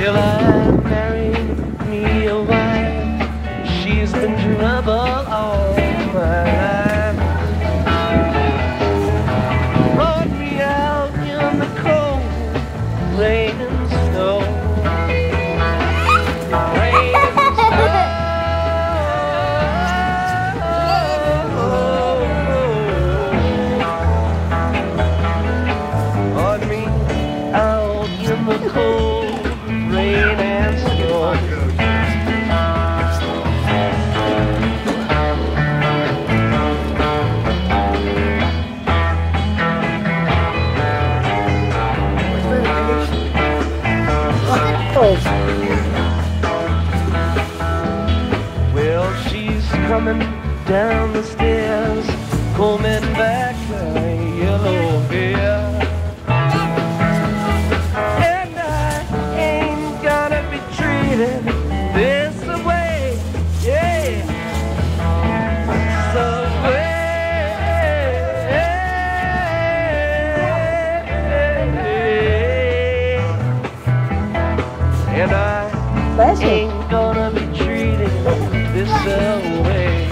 Well, I married me a wife. She's been trouble all my life. Brought me out in the cold, rain and snow. Rain and snow. Brought me out in the cold, rain and snow. Well, she's coming down the stairs, combing back her yellow hair. And I ain't gonna be treated this way, yeah. So and I ain't gonna be treated this way.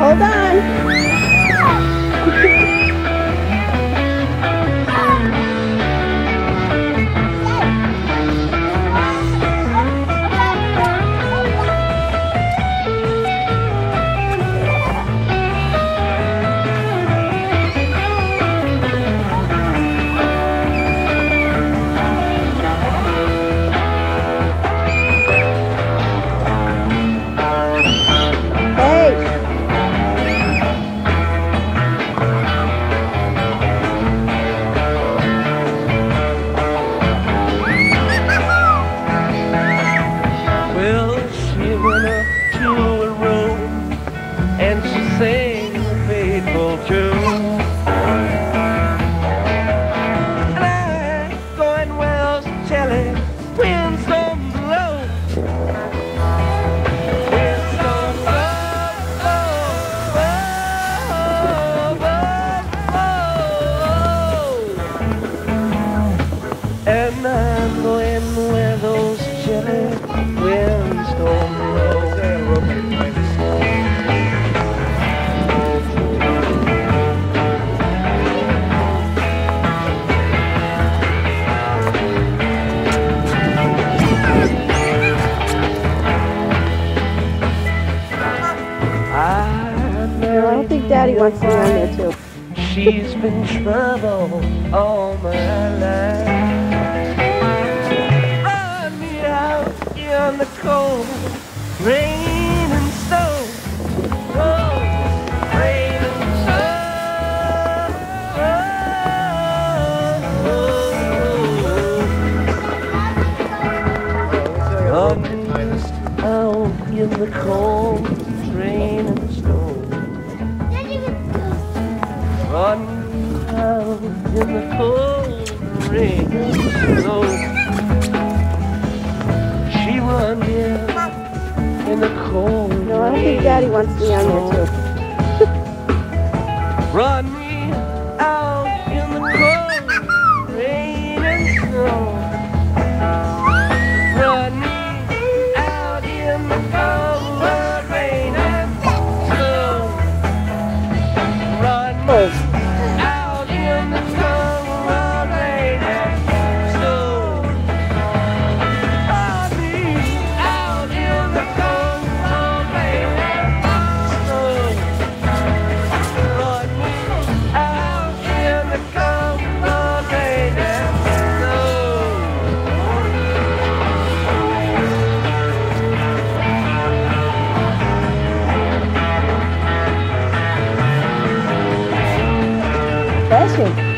Hold on. And she sang a faithful tune. And I'm going well to tell it, winds don't blow. Winds don't blow. And I'm going where those chilly winds don't blow. I don't think Daddy wants to be on there too. She's been trouble all my life. Run me out in the cold, rain and snow. Oh, rain and snow. Run me out in the cold, rain and snow. Run out in the cold rain and snow. She run in the cold. No, I don't think Daddy wants to be on there too. Run me out in the cold rain and snow. Run me out in the cold rain and snow. Run me. session.